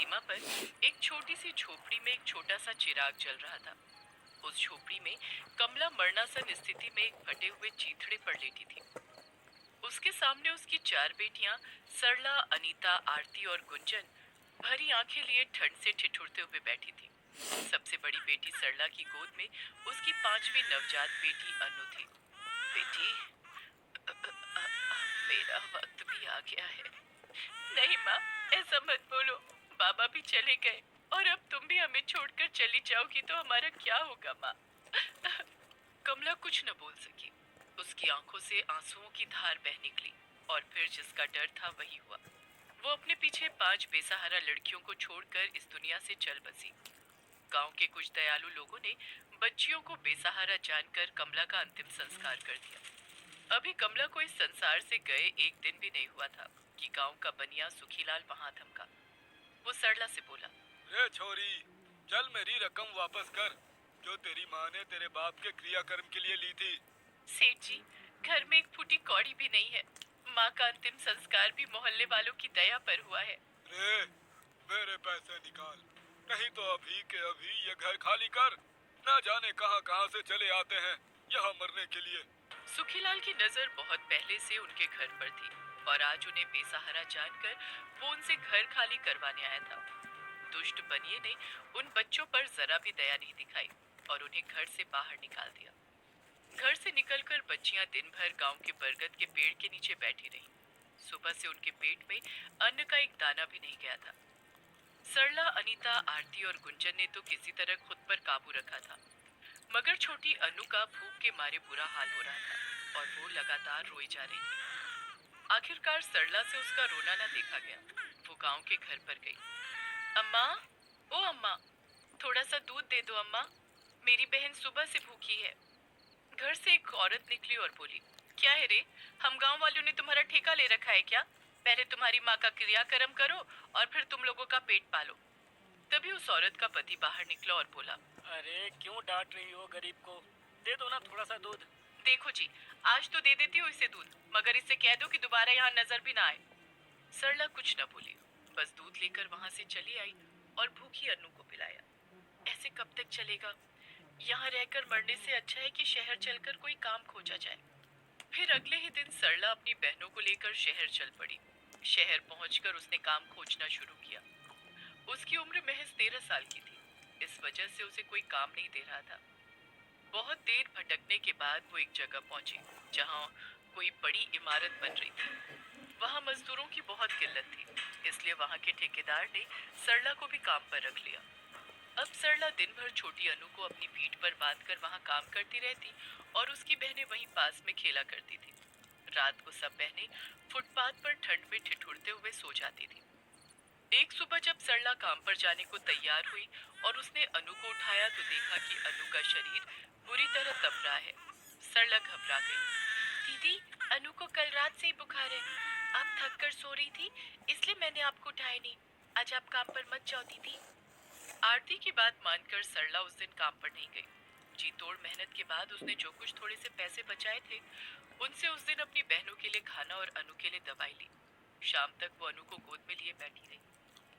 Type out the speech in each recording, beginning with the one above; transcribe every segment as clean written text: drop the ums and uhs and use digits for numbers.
सीमा पर एक छोटी सी झोपड़ी में एक छोटा सा चिराग जल रहा था। उस झोपड़ी में कमला मरणासन स्थिति में एक फटे हुए चीथड़े पर लेटी थी। उसके सामने उसकी चार बेटियां सरला, अनीता, आरती और गुंजन भरी आंखें लिए ठंड से ठिठुरते हुए बैठी थी। सबसे बड़ी बेटी सरला की गोद में उसकी पांचवी नवजात बेटी अनु थी। बेटी, मेरा वक्त भी आ गया है। नहीं माँ, ऐसा मत बोलो। बाबा भी चले गए और अब तुम भी हमें छोड़कर चली जाओगी तो हमारा क्या होगा माँ? कमला कुछ न बोल सकी। उसकी आंखों से आंसुओं की धार बह निकली और फिर जिसका डर था वही हुआ। वो अपने पीछे 5 बेसहारा लड़कियों को छोड़कर इस दुनिया से चल बसी। गांव के कुछ दयालु लोगों ने बच्चियों को बेसहारा जानकर कमला का अंतिम संस्कार कर दिया। अभी कमला को इस संसार से गए एक दिन भी नहीं हुआ था कि गांव का बनिया सुखीलाल वहां थमका। वो सरला से बोला, रे छोरी, चल मेरी रकम वापस कर जो तेरी माँ ने तेरे बाप के क्रियाकर्म के लिए ली थी। सेठ जी, घर में एक फूटी कौड़ी भी नहीं है। माँ का अंतिम संस्कार भी मोहल्ले वालों की दया पर हुआ है। रे, मेरे पैसे निकाल, नहीं तो अभी के अभी ये घर खाली कर। ना जाने कहां कहां से चले आते हैं यहाँ मरने के लिए। सुखीलाल की नजर बहुत पहले से उनके घर पर थी और आज उन्हें बेसहारा जानकर वो उनसे घर खाली करवाने आया था। दुष्ट बनिए ने उन बच्चों पर जरा भी दया नहीं दिखाई और उन्हें घर से बाहर निकाल दिया। घर से निकलकर बच्चियां दिन भर गांव के बरगद के पेड़ के नीचे बैठी रहीं। सुबह से उनके पेट में अन्न का एक दाना भी नहीं गया था। सरला, अनीता, आरती और गुंजन ने तो किसी तरह खुद पर काबू रखा था, मगर छोटी अनु का भूख के मारे बुरा हाल हो रहा था और वो लगातार रोई जा रही थी। आखिरकार सरला से उसका रोना न देखा गया। वो गांव के घर पर गई। अम्मा, ओ अम्मा, थोड़ा सा दूध दे दो अम्मा, मेरी बहन सुबह से भूखी है। घर से एक औरत निकली और बोली, क्या है रे, हम गांव वालों ने तुम्हारा ठेका ले रखा है क्या? पहले तुम्हारी माँ का क्रियाकर्म करो और फिर तुम लोगों का पेट पालो। तभी उस औरत का पति बाहर निकला और बोला, अरे क्यों डांट रही हो गरीब को? दे दो ना थोड़ा सा दूध। देखो जी, आज तो दे देती हूँ इसे दूध, मगर इससे कह दो कि दोबारा यहाँ नजर भी ना आए। सरला कुछ न बोली, बस दूध लेकर वहां से चली आई और भूखी अनु को पिलाया। ऐसे कब तक चलेगा? यहाँ रहकर मरने से अच्छा है कि शहर चलकर कोई काम खोजा जाए। फिर अगले ही दिन सरला अपनी बहनों को लेकर शहर चल पड़ी। शहर पहुंचकर उसने काम खोजना शुरू किया। उसकी उम्र महज 13 साल की थी, इस वजह से उसे कोई काम नहीं दे रहा था। बहुत देर भटकने के बाद वो एक जगह पहुंची जहां कोई बड़ी इमारत बन रही थी। वहां मजदूरों की बहुत किल्लत थी, इसलिए वहां के ठेकेदार ने सरला को भी काम पर रख लिया। अब सरला दिन भर छोटी अनु को अपनी पीठ पर बांधकर वहां काम करती रहती और उसकी बहनें वहीं पास में खेला करती थी। रात को सब बहनें फुटपाथ पर ठंड में ठिठुरते हुए सो जाती थी। एक सुबह जब सरला काम पर जाने को तैयार हुई और उसने अनु को उठाया तो देखा कि अनु का शरीर बुरी तरह तप रहा है। सरला घबरा गई। दीदी, अनु को कल रात से ही बुखार है। आप थक कर सो रही थी, इसलिए मैंने आपको उठाया नहीं। आज आप काम पर मत जाओ दीदी। आरती की बात मानकर सरला उस दिन काम पर नहीं गई। जी तोड़ मेहनत के बाद उसने जो कुछ थोड़े से पैसे बचाए थे, उनसे उस दिन अपनी बहनों के लिए खाना और अनु के लिए दवाई ली। शाम तक वो अनु को गोद में लिए बैठी रही।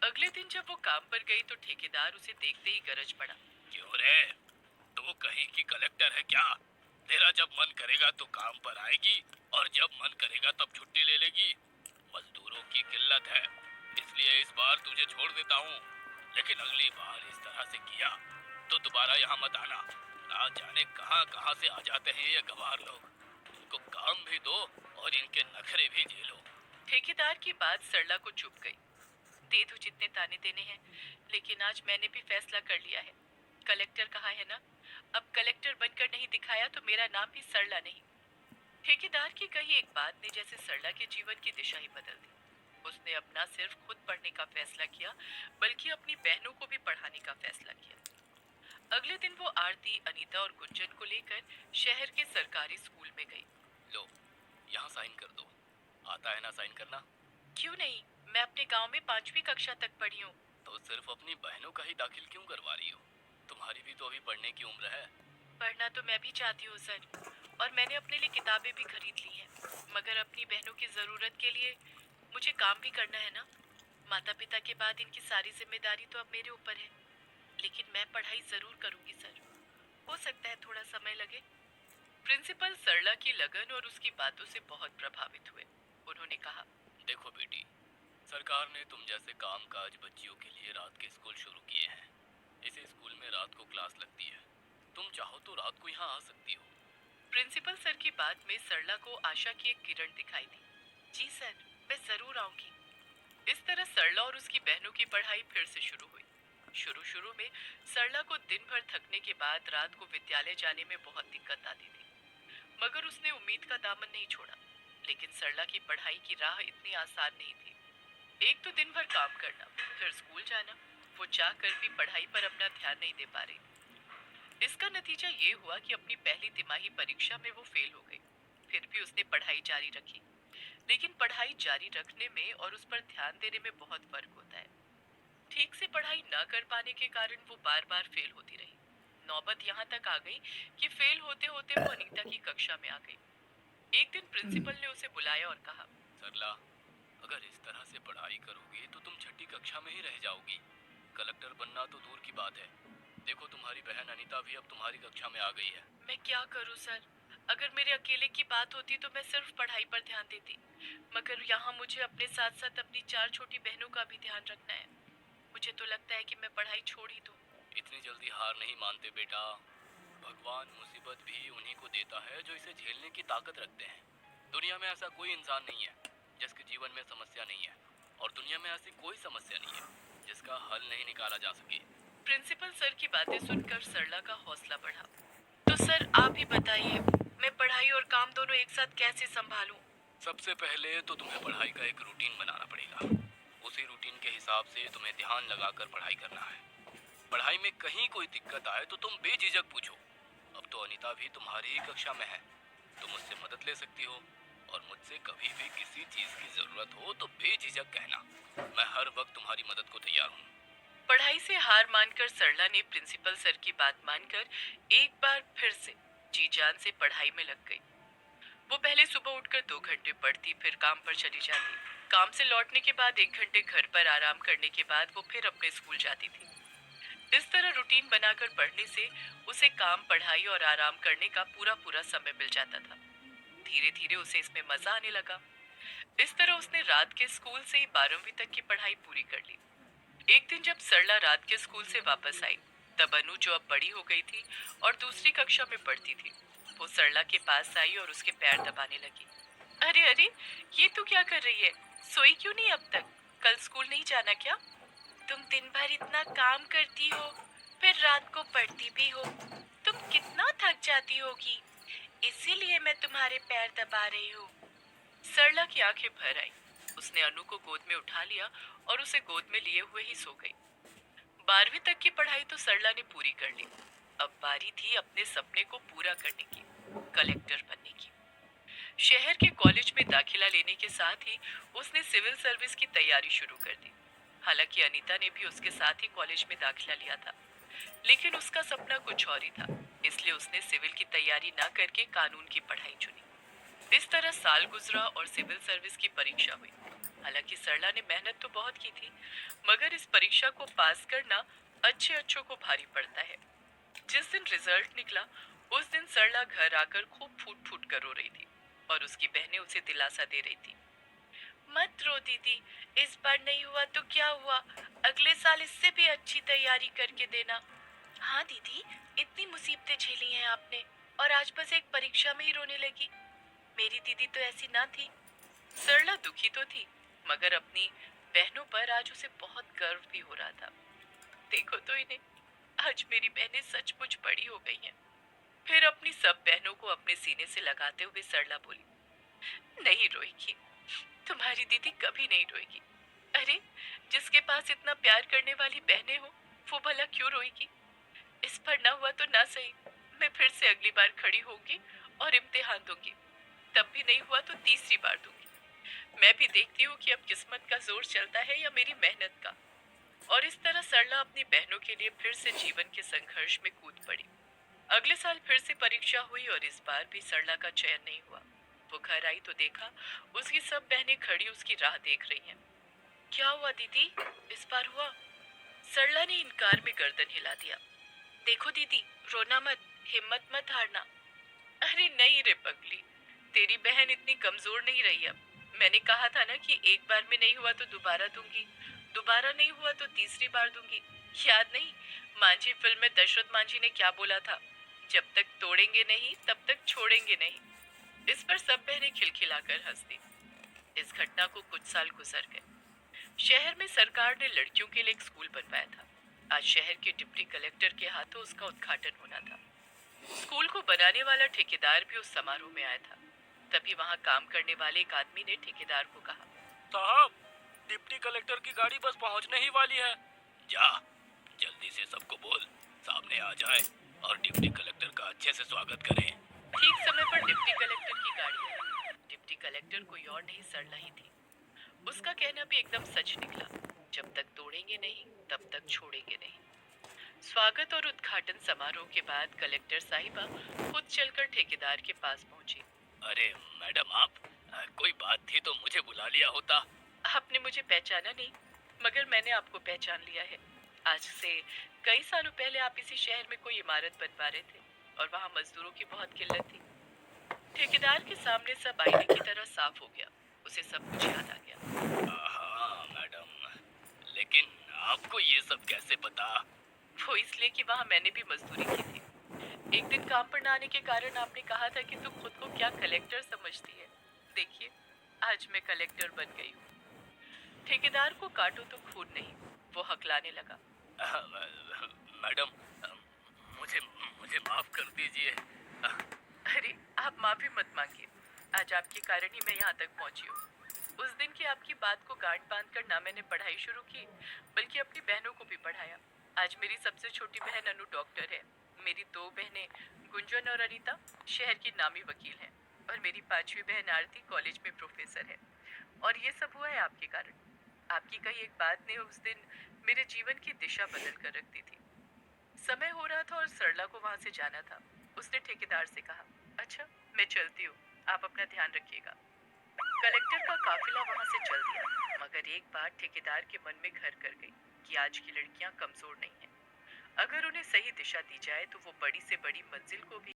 अगले दिन जब वो काम पर गई तो ठेकेदार उसे देखते ही गरज पड़ा। क्यों रे, तू कहीं की कलेक्टर है क्या? तेरा जब मन करेगा तो काम पर आएगी और जब मन करेगा तब छुट्टी ले लेगी। मजदूरों की किल्लत है, इसलिए इस बार तुझे छोड़ देता हूँ, लेकिन अगली बार इस तरह से किया तो दोबारा यहाँ मत आना। ना जाने कहाँ कहाँ से आ जाते हैं ये गवार लोग। इनको काम भी दो और इनके नखरे भी झेलो। ठेकेदार की बात सरला को चुप गई। दे दो जितने ताने देने हैं, लेकिन आज मैंने भी फैसला कर लिया है। कलेक्टर कहा है ना, अब कलेक्टर बनकर नहीं दिखाया तो मेरा नाम भी सरला नहीं। ठेकेदार की कही एक बात ने जैसे सरला के जीवन की दिशा ही बदल दी। उसने अपना सिर्फ खुद पढ़ने का फैसला किया, बल्कि अपनी बहनों को भी पढ़ाने का फैसला किया। अगले दिन वो आरती, अनीता और गुंजन को लेकर शहर के सरकारी स्कूल में गई। लो, यहाँ साइन कर दो। आता है ना साइन करना? क्यों नहीं, मैं अपने गांव में 5वीं कक्षा तक पढ़ी हूँ। तो सिर्फ अपनी बहनों का ही दाखिल क्यों करवा रही हो? तुम्हारी भी तो अभी पढ़ने की उम्र है। पढ़ना तो मैं भी चाहती हूँ सर, और मैंने अपने लिए किताबें भी खरीद ली हैं, मगर अपनी बहनों की जरूरत के लिए मुझे काम भी करना है ना। माता पिता के बाद इनकी सारी जिम्मेदारी तो अब मेरे ऊपर है, लेकिन मैं पढ़ाई जरूर करूंगी सर। हो सकता है थोड़ा समय लगे। प्रिंसिपल सरला की लगन और उसकी बातों से बहुत प्रभावित हुए। उन्होंने कहा, देखो बेटी, सरकार ने तुम जैसे कामकाज बच्चियों के लिए रात के स्कूल शुरू किए हैं। इस स्कूल में रात को क्लास लगती है। तुम चाहो तो रात को यहाँ आ सकती हो। प्रिंसिपल सर की बात में सरला को आशा की एक किरण दिखाई दी। जी सर, मैं जरूर आऊंगी। इस तरह सरला और उसकी बहनों की पढ़ाई फिर से शुरू हुई। शुरू शुरू में सरला को दिन भर थकने के बाद रात को विद्यालय जाने में बहुत दिक्कत आती थी, मगर उसने उम्मीद का दामन नहीं छोड़ा। लेकिन सरला की पढ़ाई की राह इतनी आसान नहीं थी। एक तो दिन भर काम करना, फिर स्कूल जाना। वो चाह कर भी पढ़ाई पर अपना ध्यान नहीं दे पा रही थी। इसका नतीजा ये हुआ कि अपनी पहली तिमाही परीक्षा में वो फेल हो गई। फिर भी उसने पढ़ाई जारी रखी, लेकिन पढ़ाई जारी रखने में और उस पर ध्यान देने में बहुत फर्क होता है। ठीक से पढ़ाई न कर पाने के कारण वो बार बार फेल होती रही। नौबत यहाँ तक आ गई कि फेल होते होते वो अनीता की कक्षा में आ गई। एक दिन प्रिंसिपल ने उसे बुलाया और कहा, सरला, अगर इस तरह से पढ़ाई करोगी तो तुम छठी कक्षा में ही रह जाओगी। कलेक्टर बनना तो दूर की बात है। देखो, तुम्हारी बहन अनीता भी अब तुम्हारी कक्षा में आ गई है। मैं क्या करूं सर? अगर मेरे अकेले की बात होती तो मैं सिर्फ पढ़ाई पर ध्यान देती, मगर यहाँ मुझे अपने साथ साथ अपनी 4 छोटी बहनों का भी ध्यान रखना है। मुझे तो लगता है कि मैं पढ़ाई छोड़ ही दूं। इतनी जल्दी हार नहीं मानते बेटा। भगवान मुसीबत भी उन्हीं को देता है जो इसे झेलने की ताकत रखते हैं। दुनिया में ऐसा कोई इंसान नहीं है जिसके जीवन में समस्या नहीं है, और दुनिया में ऐसी कोई समस्या नहीं है जिसका हल नहीं निकाला जा सके। प्रिंसिपल सर की बातें सुनकर सरला का हौसला बढ़ा। तो सर आप ही बताइए, मैं पढ़ाई और काम दोनों एक साथ कैसे संभालूं? सबसे पहले तो तुम्हें पढ़ाई का एक रूटीन बनाना पड़ेगा। उसी रूटीन के हिसाब से तुम्हें ध्यान लगाकर पढ़ाई करना है। पढ़ाई में कहीं कोई दिक्कत आए तो तुम बेझिझक पूछो। अब तो अनीता भी तुम्हारी ही कक्षा में है, तुम मुझसे मदद ले सकती हो, और मुझसे कभी भी किसी चीज की जरूरत हो तो बेझिझक कहना। मैं हर वक्त तुम्हारी मदद को तैयार हूँ। पढ़ाई से हार मानकर सरला ने प्रिंसिपल सर की बात मानकर एक बार फिर से जी जान से पढ़ाई में लग गई। वो पहले सुबह उठकर 2 घंटे पढ़ती, फिर काम पर चली जाती। काम से लौटने के बाद 1 घंटे घर पर आराम करने के बाद वो फिर अपने स्कूल जाती थी। इस तरह रूटीन बनाकर पढ़ने से उसे काम, पढ़ाई और आराम करने का पूरा पूरा समय मिल जाता था। धीरे धीरे उसे इसमें मजा आने लगा। इस तरह उसने रात के स्कूल से ही 12वीं तक की पढ़ाई पूरी कर ली। एक दिन जब सरला रात के स्कूल से वापस आई, तब अनु, जो अब बड़ी हो गई थी और दूसरी कक्षा में पढ़ती थी, वो सरला के पास आई और उसके पैर दबाने लगी। अरे अरे, ये तू क्या कर रही है? सोई क्यों नहीं अब तक? कल स्कूल नहीं जाना क्या? तुम दिन भर इतना काम करती हो, फिर रात को पढ़ती भी हो, तुम कितना थक जाती होगी, इसीलिए मैं तुम्हारे पैर दबा रही हूँ। सरला की आंखें भर आई। उसने अनु को गोद में उठा लिया और उसे गोद में लिए हुए ही सो गई। 12वीं तक की पढ़ाई तो सरला ने पूरी कर ली। अब बारी थी अपने सपने को पूरा करने की, कलेक्टर बनने की। शहर के कॉलेज में दाखिला लेने के साथ ही उसने सिविल सर्विस की तैयारी शुरू कर दी। हालांकि अनीता ने भी उसके साथ ही कॉलेज में दाखिला लिया था, लेकिन उसका सपना कुछ और ही था, इसलिए उसने सिविल की तैयारी न करके कानून की पढ़ाई चुनी। इस तरह साल गुजरा और सिविल सर्विस की परीक्षा हुई। हालांकि सरला ने मेहनत तो बहुत की थी, मगर इस परीक्षा को पास करना अच्छों को भारी पड़ता है। जिस दिन रिजल्ट निकला, उस दिन सरला घर आकर खूब फूट फूट कर रो रही थी और उसकी बहनें उसे दिलासा दे रही थी। मत रो दीदी, इस बार नहीं हुआ तो क्या हुआ, अगले साल इससे भी अच्छी तैयारी करके देना। हाँ दीदी, इतनी मुसीबतें झेली हैं आपने और आज बस एक परीक्षा में ही रोने लगी। मेरी दीदी तो ऐसी ना थी। सरला दुखी तो थी, मगर अपनी बहनों पर आज उसे बहुत गर्व भी हो रहा था। देखो तो इन्हें, आज मेरी बहनें सचमुच बड़ी हो गई हैं। फिर अपनी सब बहनों को अपने सीने से लगाते हुए सरला बोली, नहीं रोएगी, तुम्हारी दीदी कभी नहीं रोएगी। अरे, जिसके पास इतना प्यार करने वाली बहनें हो, वो भला क्यों रोएगी? इस पर ना हुआ तो ना सही, मैं फिर से अगली बार खड़ी होंगी और इम्तिहान दूंगी। तब भी नहीं हुआ तो तीसरी बार दूंगी। मैं भी देखती हूँ कि अब किस्मत का जोर चलता है या मेरी मेहनत का। और इस तरह सरला अपनी बहनों के लिए फिर से जीवन के संघर्ष में कूद पड़ी। अगले साल फिर से परीक्षा हुई और इस बार भी सरला का चयन नहीं हुआ। वो घर आई तो देखा उसकी सब बहनें खड़ी उसकी राह देख रही हैं। क्या हुआ दीदी? इस बार हुआ? सरला ने इनकार में गर्दन हिला दिया। देखो दीदी, रोना मत, हिम्मत मत हारना। अरे नहीं रे पगली, तेरी बहन इतनी कमजोर नहीं रही अब। मैंने कहा था ना कि एक बार में नहीं हुआ तो दोबारा दूंगी, दोबारा नहीं हुआ तो तीसरी बार दूंगी। याद नहीं, मांझी फिल्म में दशरथ मांझी ने क्या बोला था? जब तक तोड़ेंगे नहीं तब तक छोड़ेंगे नहीं। इस पर सब बहनें खिलखिलाकर हंस दी। इस घटना को कुछ साल गुजर गए। शहर में सरकार ने लड़कियों के लिए एक स्कूल बनवाया था। आज शहर के डिप्टी कलेक्टर के हाथों उसका उद्घाटन होना था। स्कूल को बनाने वाला ठेकेदार भी उस समारोह में आया था। तभी वहां काम करने वाले एक आदमी ने ठेकेदार को कहा, साहब, डिप्टी कलेक्टर की गाड़ी बस पहुंचने ही वाली है। जा, जल्दी से सबको बोल सामने आ जाए और डिप्टी कलेक्टर का अच्छे से स्वागत करें। ठीक समय पर डिप्टी कलेक्टर की गाड़ी आई। डिप्टी कलेक्टर कोई और नहीं, सरला ही थी। उसका कहना भी एकदम सच निकला, जब तक तोड़ेंगे नहीं तब तक छोड़ेंगे नहीं। स्वागत और उद्घाटन समारोह के बाद कलेक्टर साहिबा खुद चलकर ठेकेदार के पास पहुंची। अरे मैडम, आप कोई बात थी तो मुझे बुला लिया होता। आपने मुझे पहचाना नहीं, मगर मैंने आपको पहचान लिया है। आज से कई सालों पहले आप इसी शहर में कोई इमारत बनवा रहे थे और वहाँ मजदूरों की बहुत किल्लत थी। ठेकेदार के सामने सब आईने की तरह साफ हो गया। उसे सब कुछ याद आ गया। हाँ मैडम, लेकिन आपको ये सब कैसे पता? वो इसलिए कि वहाँ मैंने भी मजदूरी की थी। एक दिन काम पर न आने के कारण आपने कहा था कि तू खुद को क्या कलेक्टर समझती है। देखिए, आज मैं कलेक्टर बन गई हूँ। ठेकेदार को काटो तो खून नहीं, वो हकलाने लगा। मैडम, मुझे मुझे माफ कर दीजिए। अरे आप माफी मत मांगिए, आज आपके कारण ही मैं यहाँ तक पहुँची हूँ। उस दिन की आपकी बात को गांठ बांधकर ना मैंने पढ़ाई शुरू की, बल्कि अपनी बहनों को भी पढ़ाया। आज मेरी सबसे छोटी बहन अनु डॉक्टर है। मेरी दो बहनें गुंजन और अनीता शहर की नामी वकील हैं, और मेरी पांचवी बहन आरती कॉलेज में प्रोफेसर है। और ये सब हुआ है आपके कारण। आपकी कही एक बात ने उस दिन मेरे जीवन की दिशा बदल कर रख दी थी। समय हो रहा था और सरला को वहां से जाना था। उसने ठेकेदार से कहा, अच्छा मैं चलती हूँ, आप अपना ध्यान रखिएगा। कलेक्टर का काफिला वहां से चल दिया, मगर एक बात ठेकेदार के मन में घर कर गई कि आज की लड़कियां कमजोर नहीं हैं। अगर उन्हें सही दिशा दी जाए तो वो बड़ी से बड़ी मंजिल को भी